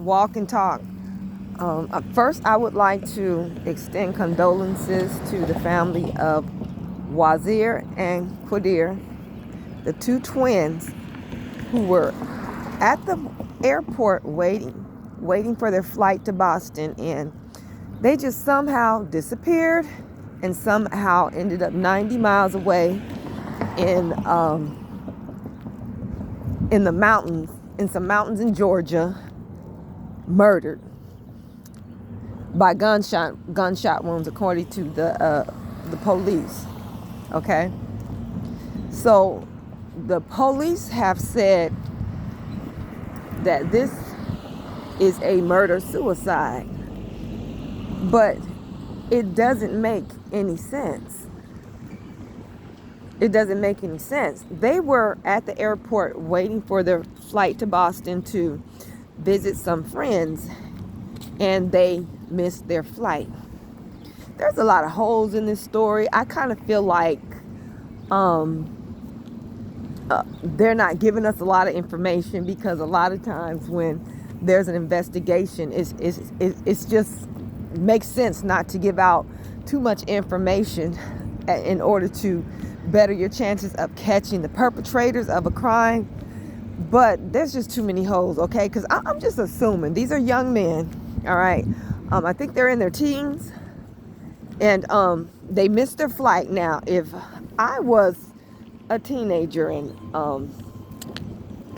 walk and talk. First, I would like to extend condolences to the family of Wazir and Qadir, the two twins who were at the airport waiting for their flight to Boston, and they just somehow disappeared and somehow ended up 90 miles away in the mountains, in some mountains in Georgia, murdered by gunshot wounds, according to the police. Okay, so the police have said that this is a murder suicide, but it doesn't make any sense. It doesn't make any sense. They were at the airport waiting for their flight to Boston to visit some friends, and they missed their flight. There's a lot of holes in this story. I kind of feel like they're not giving us a lot of information, because a lot of times when there's an investigation, it's just makes sense not to give out too much information in order to better your chances of catching the perpetrators of a crime. But there's just too many holes, okay? Because I'm just assuming these are young men, all right? I think they're in their teens, and they missed their flight. Now, if I was a teenager and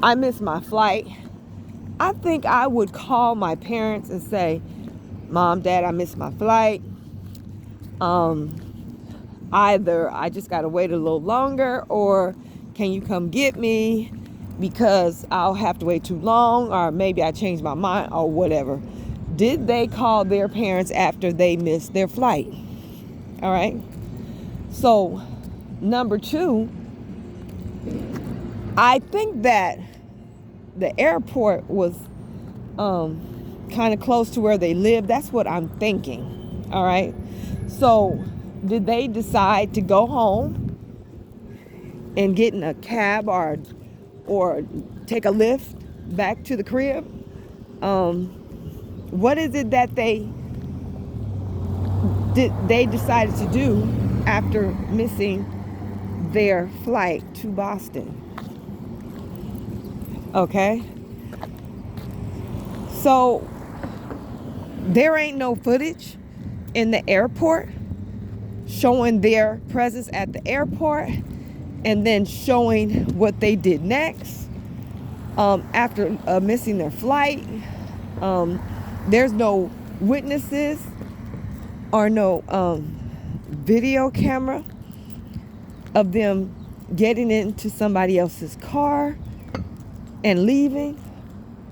I missed my flight, I think I would call my parents and say, Mom, Dad, I missed my flight. Either I just got to wait a little longer, or can you come get me because I'll have to wait too long, or maybe I changed my mind, or whatever. Did they call their parents after they missed their flight? All right. So, number two, I think that the airport was kind of close to where they live. That's what I'm thinking. All right. So, did they decide to go home and get in a cab or take a lift back to the crib? What is it that they decided to do after missing their flight to Boston? Okay. So there ain't no footage in the airport showing their presence at the airport and then showing what they did next after missing their flight. There's no witnesses or no video camera of them getting into somebody else's car and leaving.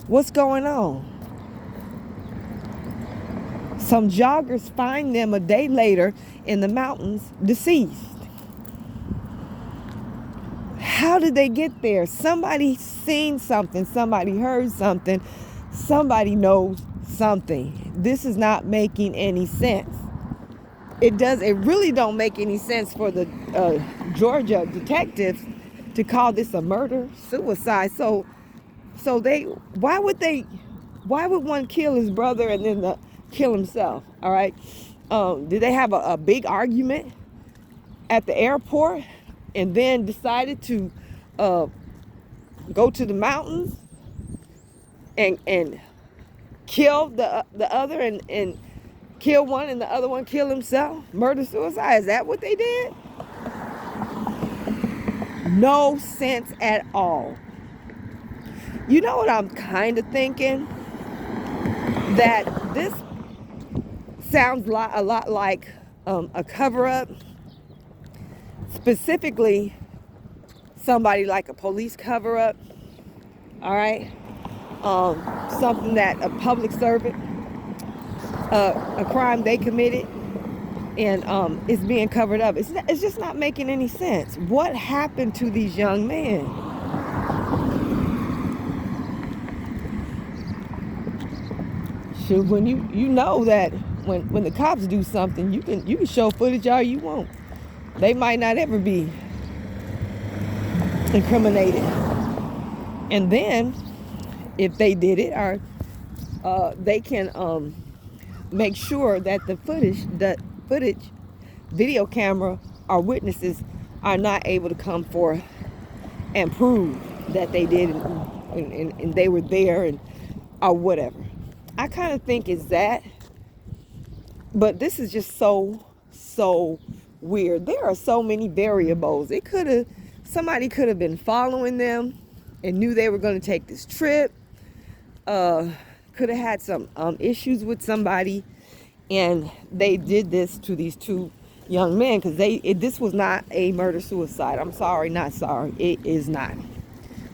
What's going on? Some joggers find them a day later in the mountains, deceased. How did they get there? Somebody seen something, somebody heard something, somebody knows something. This is not making any sense. It really don't make any sense for the Georgia detectives to call this a murder suicide. So why would one kill his brother and then kill himself? All right. Did they have a big argument at the airport and then decided to go to the mountains and kill the other and kill one and the other one kill himself? Murder suicide? Is that what they did? No sense at all. You know what I'm kind of thinking? That this sounds a lot like a cover-up. Specifically, somebody like a police cover-up. All right? Something that a public servant, a crime they committed, and is being covered up. It's just not making any sense. What happened to these young men? Shoot, when you know that when the cops do something, you can show footage all you want. They might not ever be incriminated. And then, if they did it, or they can make sure that the footage, video camera, or witnesses are not able to come forth and prove that they did and they were there and or whatever. I kind of think it's that, but this is just so weird. There are so many variables. Somebody could have been following them and knew they were going to take this trip. Could have had some issues with somebody, and they did this to these two young men because this was not a murder suicide. I'm sorry, not sorry. It is not.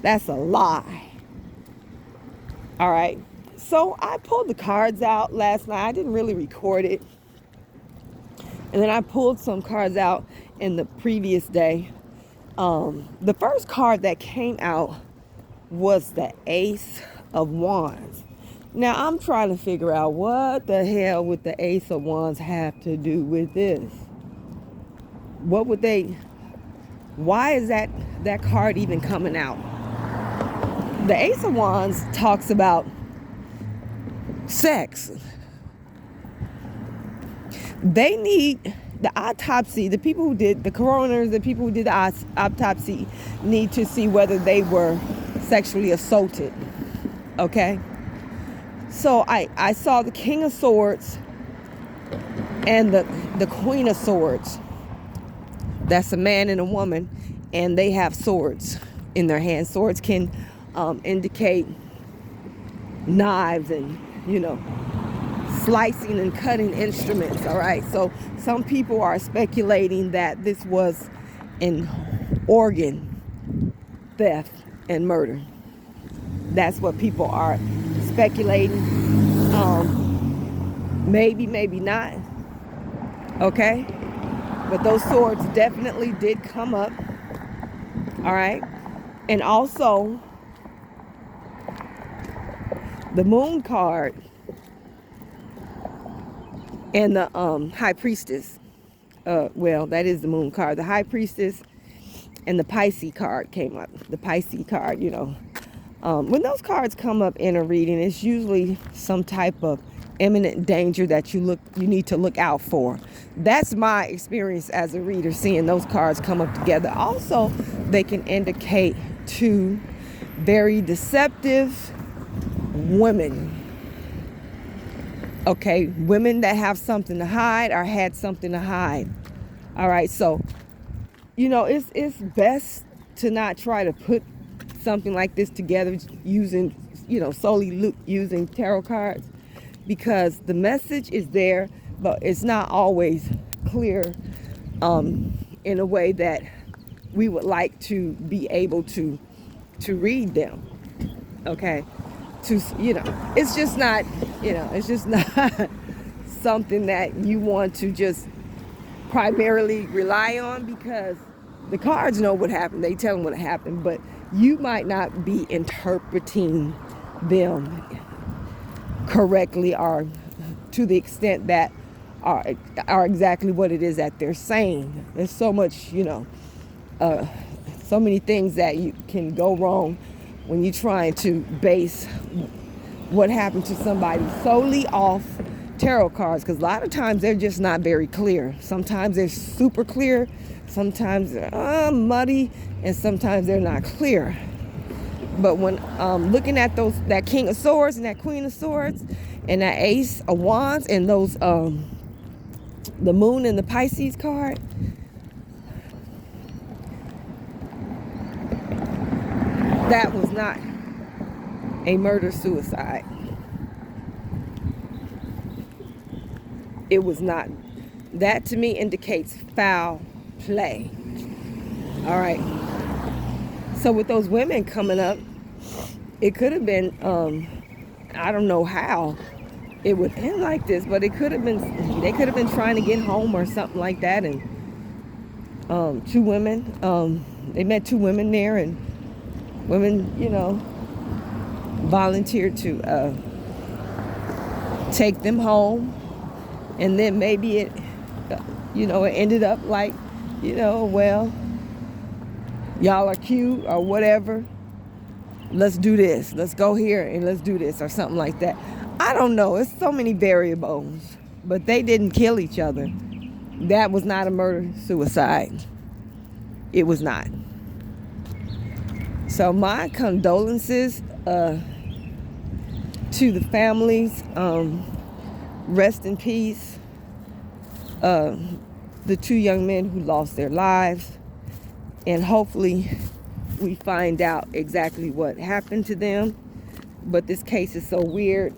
That's a lie. All right. So I pulled the cards out last night. I didn't really record it. And then I pulled some cards out in the previous day. The first card that came out was the Ace of Wands. Now I'm trying to figure out what the hell would the Ace of Wands have to do with this? Why is that card even coming out? The Ace of Wands talks about sex. They need the autopsy. The people who did the coroners, the people who did the autopsy need to see whether they were sexually assaulted. Okay? So I saw the King of Swords and the Queen of Swords. That's a man and a woman, and they have swords in their hands. Swords can indicate knives and, slicing and cutting instruments. All right. So some people are speculating that this was an organ theft and murder. That's what people are speculating. Maybe not. Okay. But those swords definitely did come up. All right. And also the Moon card and the High Priestess. That is the Moon card. The High Priestess and the Pisces card came up. The Pisces card, when those cards come up in a reading, it's usually some type of imminent danger that you need to look out for. That's my experience as a reader, seeing those cards come up together. Also, they can indicate two very deceptive women. Okay, women that have something to hide or had something to hide. All right, so it's best to not try to put something like this together using solely using tarot cards, because the message is there, but it's not always clear in a way that we would like to be able to read them. Okay, it's just not something that you want to just primarily rely on, because the cards know what happened. They tell them what happened, but you might not be interpreting them correctly or to the extent that are exactly what it is that they're saying. There's so much, so many things that you can go wrong when you're trying to base what happened to somebody solely off tarot cards, because a lot of times they're just not very clear. Sometimes they're super clear, sometimes they're muddy, and sometimes they're not clear. But when looking at that King of Swords and that Queen of Swords and that Ace of Wands and those the Moon and the Pisces card, that was not a murder-suicide. It was not. That to me indicates foul play. All right. So with those women coming up, it could have been, I don't know how it would end like this, but they could have been trying to get home or something like that. And two women, they met two women there, and women, volunteered to take them home. And then maybe it ended up like, well, y'all are cute or whatever. Let's do this. Let's go here and let's do this or something like that. I don't know. It's so many variables. But they didn't kill each other. That was not a murder-suicide. It was not. So my condolences to the families. Rest in peace. The 2 young men who lost their lives. And hopefully we find out exactly what happened to them. But this case is so weird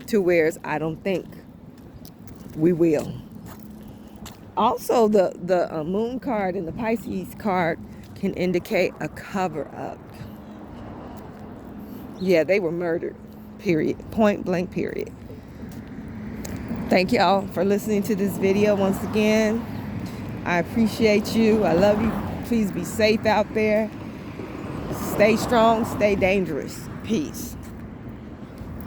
to where I don't think we will. Also, the moon card and the Pisces card can indicate a cover-up. Yeah, they were murdered, period. Point blank, period. Thank y'all for listening to this video once again. I appreciate you. I love you. Please be safe out there. Stay strong, stay dangerous. Peace.